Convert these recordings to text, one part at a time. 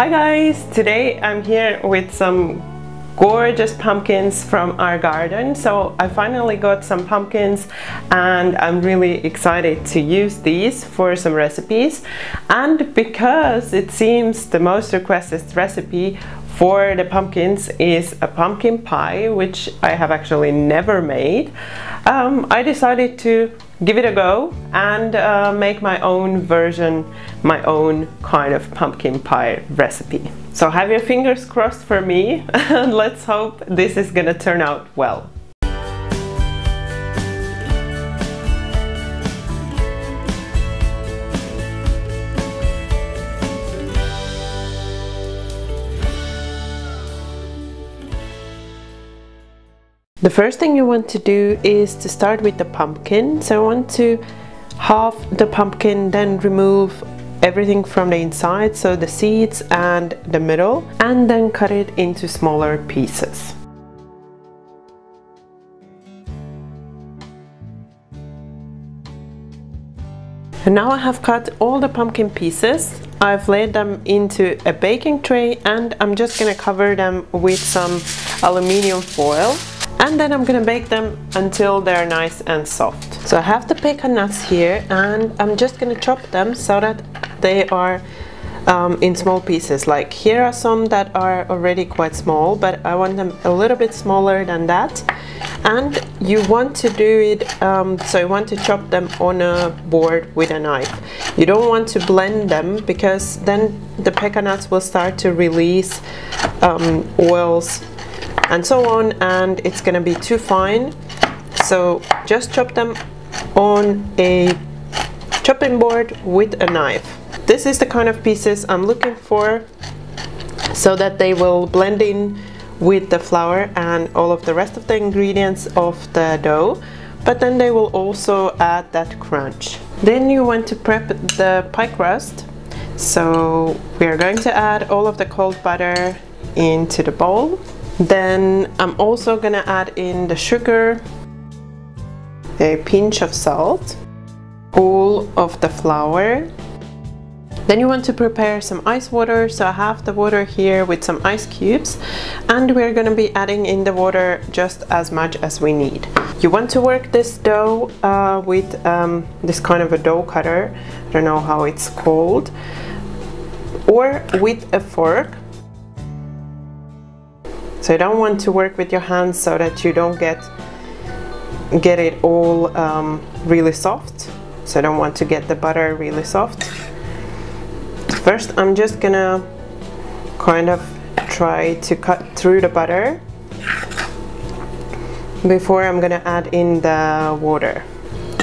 Hi guys! Today I'm here with some gorgeous pumpkins from our garden. So I finally got some pumpkins and I'm really excited to use these for some recipes. And because it seems the most requested recipe for the pumpkins is a pumpkin pie, which I have actually never made, I decided to give it a go and make my own version, my own kind of pumpkin pie recipe. So have your fingers crossed for me and let's hope this is gonna turn out well. The first thing you want to do is to start with the pumpkin. So I want to halve the pumpkin, then remove everything from the inside, so the seeds and the middle, and then cut it into smaller pieces. And now I have cut all the pumpkin pieces. I've laid them into a baking tray and I'm just gonna cover them with some aluminium foil. And then I'm gonna bake them until they're nice and soft. So I have the pecan nuts here and I'm just gonna chop them so that they are in small pieces. Like here are some that are already quite small, but I want them a little bit smaller than that. And you want to do it, so you want to chop them on a board with a knife. You don't want to blend them because then the pecan nuts will start to release oils and so on, and it's gonna be too fine. So just chop them on a chopping board with a knife. This is the kind of pieces I'm looking for so that they will blend in with the flour and all of the rest of the ingredients of the dough, but then they will also add that crunch. Then you want to prep the pie crust. So we are going to add all of the cold butter into the bowl. Then I'm also gonna add in the sugar, a pinch of salt, all of the flour. Then you want to prepare some ice water. So I have the water here with some ice cubes and we're gonna be adding in the water just as much as we need. You want to work this dough with this kind of a dough cutter, I don't know how it's called, or with a fork. So you don't want to work with your hands so that you don't get it all really soft. So I don't want to get the butter really soft. First I'm just gonna kind of try to cut through the butter before I'm gonna add in the water.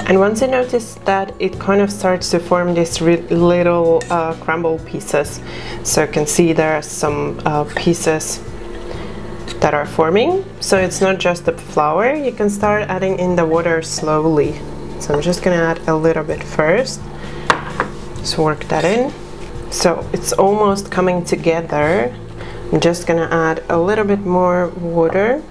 And once I notice that it kind of starts to form these little crumble pieces, so you can see there are some pieces that are forming. So it's not just the flour, you can start adding in the water slowly. So I'm just gonna add a little bit first. Just work that in. So it's almost coming together. I'm just gonna add a little bit more water.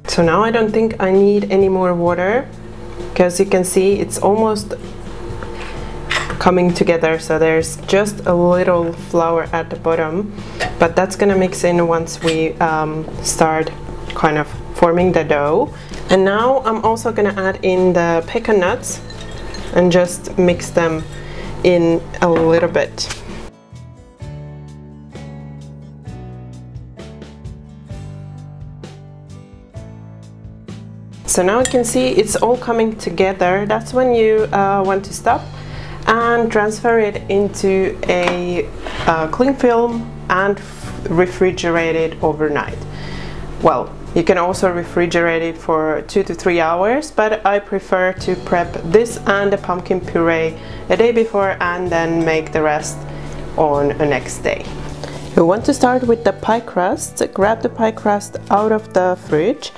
So now I don't think I need any more water, because you can see it's almost coming together. So there's just a little flour at the bottom, but that's gonna mix in once we start kind of forming the dough. And now I'm also gonna add in the pecan nuts and just mix them in a little bit. So now you can see it's all coming together. That's when you want to stop and transfer it into a cling film and refrigerate it overnight. Well, you can also refrigerate it for 2 to 3 hours, but I prefer to prep this and the pumpkin puree a day before and then make the rest on the next day. You want to start with the pie crust. Grab the pie crust out of the fridge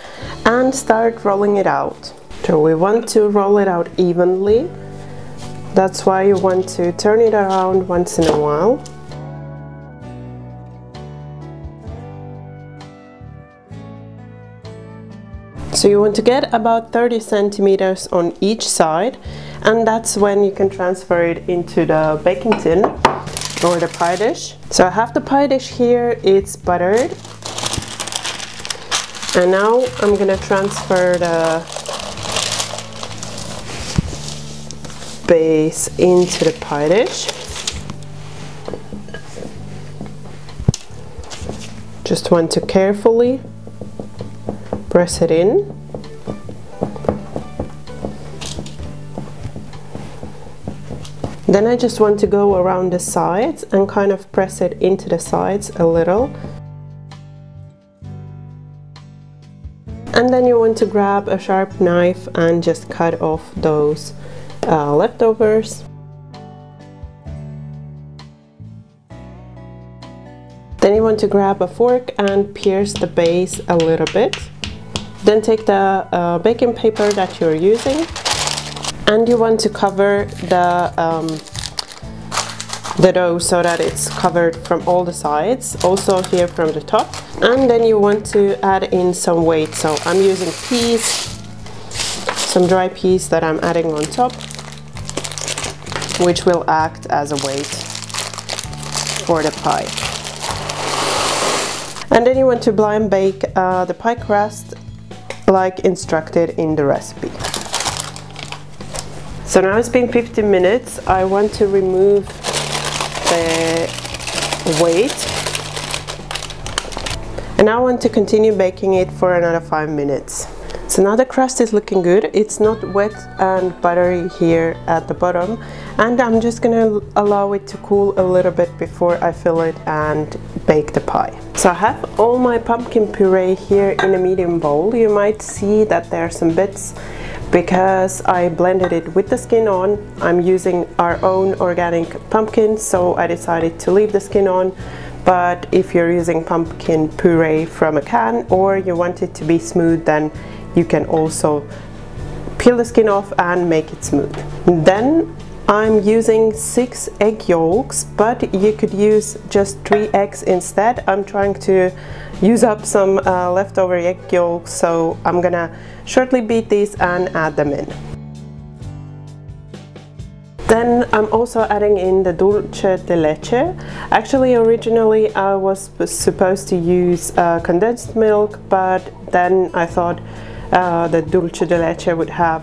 and start rolling it out. So we want to roll it out evenly. That's why you want to turn it around once in a while. So you want to get about 30 centimeters on each side, and that's when you can transfer it into the baking tin or the pie dish. So I have the pie dish here, it's buttered. And now I'm gonna transfer the base into the pie dish. Just want to carefully press it in. Then I just want to go around the sides and kind of press it into the sides a little. And then you want to grab a sharp knife and just cut off those leftovers. Then you want to grab a fork and pierce the base a little bit. Then take the baking paper that you're using, and you want to cover the dough so that it's covered from all the sides, also here from the top. And then you want to add in some weight. So I'm using peas, some dry peas that I'm adding on top, which will act as a weight for the pie. And then you want to blind bake the pie crust like instructed in the recipe. So now it's been 15 minutes. I want to remove the weight. And now I want to continue baking it for another 5 minutes. So now the crust is looking good. It's not wet and buttery here at the bottom. And I'm just gonna allow it to cool a little bit before I fill it and bake the pie. So I have all my pumpkin puree here in a medium bowl. You might see that there are some bits because I blended it with the skin on. I'm using our own organic pumpkin, so I decided to leave the skin on. But if you're using pumpkin puree from a can or you want it to be smooth, then you can also peel the skin off and make it smooth. Then I'm using 6 egg yolks, but you could use just 3 eggs instead. I'm trying to use up some leftover egg yolks, so I'm gonna shortly beat these and add them in. Then I'm also adding in the dulce de leche. Actually, originally I was supposed to use condensed milk, but then I thought the dulce de leche would have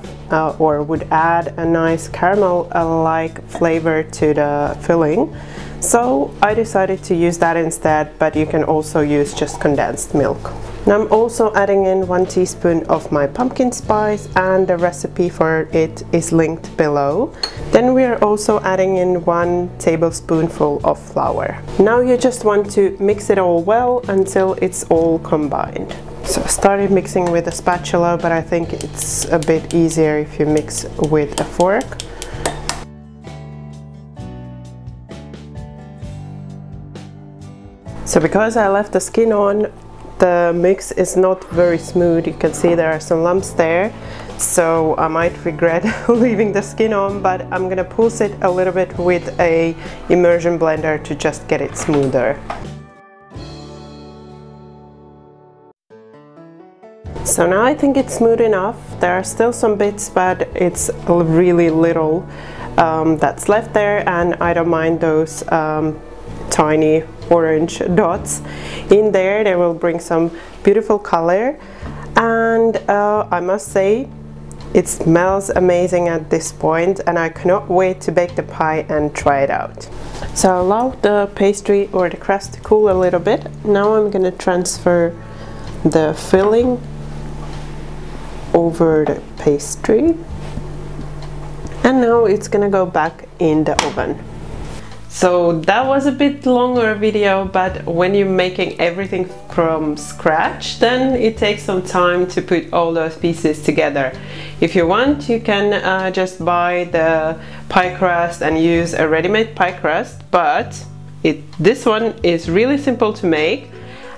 or would add a nice caramel-like flavor to the filling. So I decided to use that instead, but you can also use just condensed milk. Now I'm also adding in 1 teaspoon of my pumpkin spice, and the recipe for it is linked below. Then we are also adding in 1 tablespoonful of flour. Now you just want to mix it all well until it's all combined. So I started mixing with a spatula, but I think it's a bit easier if you mix with a fork. So because I left the skin on, the mix is not very smooth. You can see there are some lumps there, so I might regret leaving the skin on, but I'm gonna pulse it a little bit with a immersion blender to just get it smoother. So now I think it's smooth enough. There are still some bits, but it's really little that's left there, and I don't mind those tiny orange dots in there. They will bring some beautiful color, and I must say it smells amazing at this point, and I cannot wait to bake the pie and try it out. So allow the pastry or the crust to cool a little bit. Now I'm gonna transfer the filling over the pastry, and now it's gonna go back in the oven. So that was a bit longer video, but when you're making everything from scratch, then it takes some time to put all those pieces together. If you want, you can just buy the pie crust and use a ready-made pie crust, but this one is really simple to make,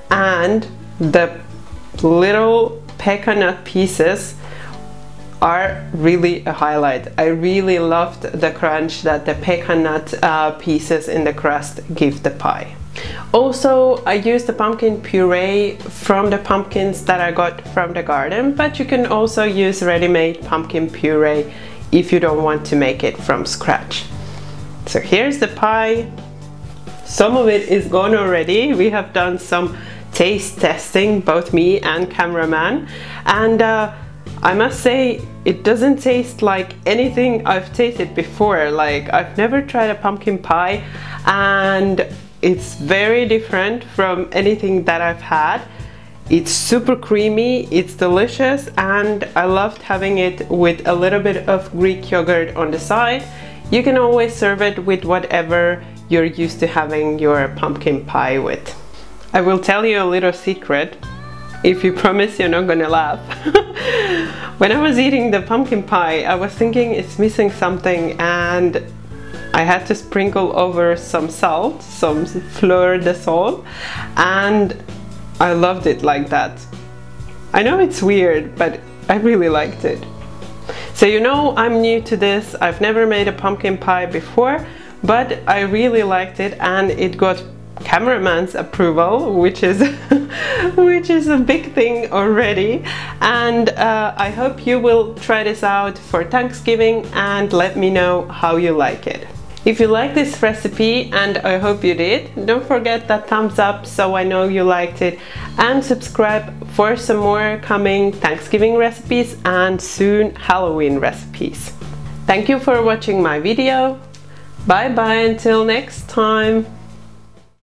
and the little pecan nut pieces are really a highlight. I really loved the crunch that the pecan nut pieces in the crust give the pie. Also, I used the pumpkin puree from the pumpkins that I got from the garden, but you can also use ready-made pumpkin puree if you don't want to make it from scratch. So here's the pie. Some of it is gone already. We have done some taste testing, both me and cameraman, and I must say it doesn't taste like anything I've tasted before. Like, I've never tried a pumpkin pie, and it's very different from anything that I've had. It's super creamy, it's delicious, and I loved having it with a little bit of Greek yogurt on the side. You can always serve it with whatever you're used to having your pumpkin pie with. I will tell you a little secret, if you promise you're not gonna laugh. When I was eating the pumpkin pie, I was thinking it's missing something, and I had to sprinkle over some salt, some fleur de sel, and I loved it like that. I know it's weird, but I really liked it. So you know, I'm new to this. I've never made a pumpkin pie before, but I really liked it, and it got cameraman's approval, which is which is a big thing already. And I hope you will try this out for Thanksgiving and let me know how you like it. If you like this recipe, and I hope you did, don't forget that thumbs up so I know you liked it, and subscribe for some more coming Thanksgiving recipes and soon Halloween recipes. Thank you for watching my video. Bye bye until next time.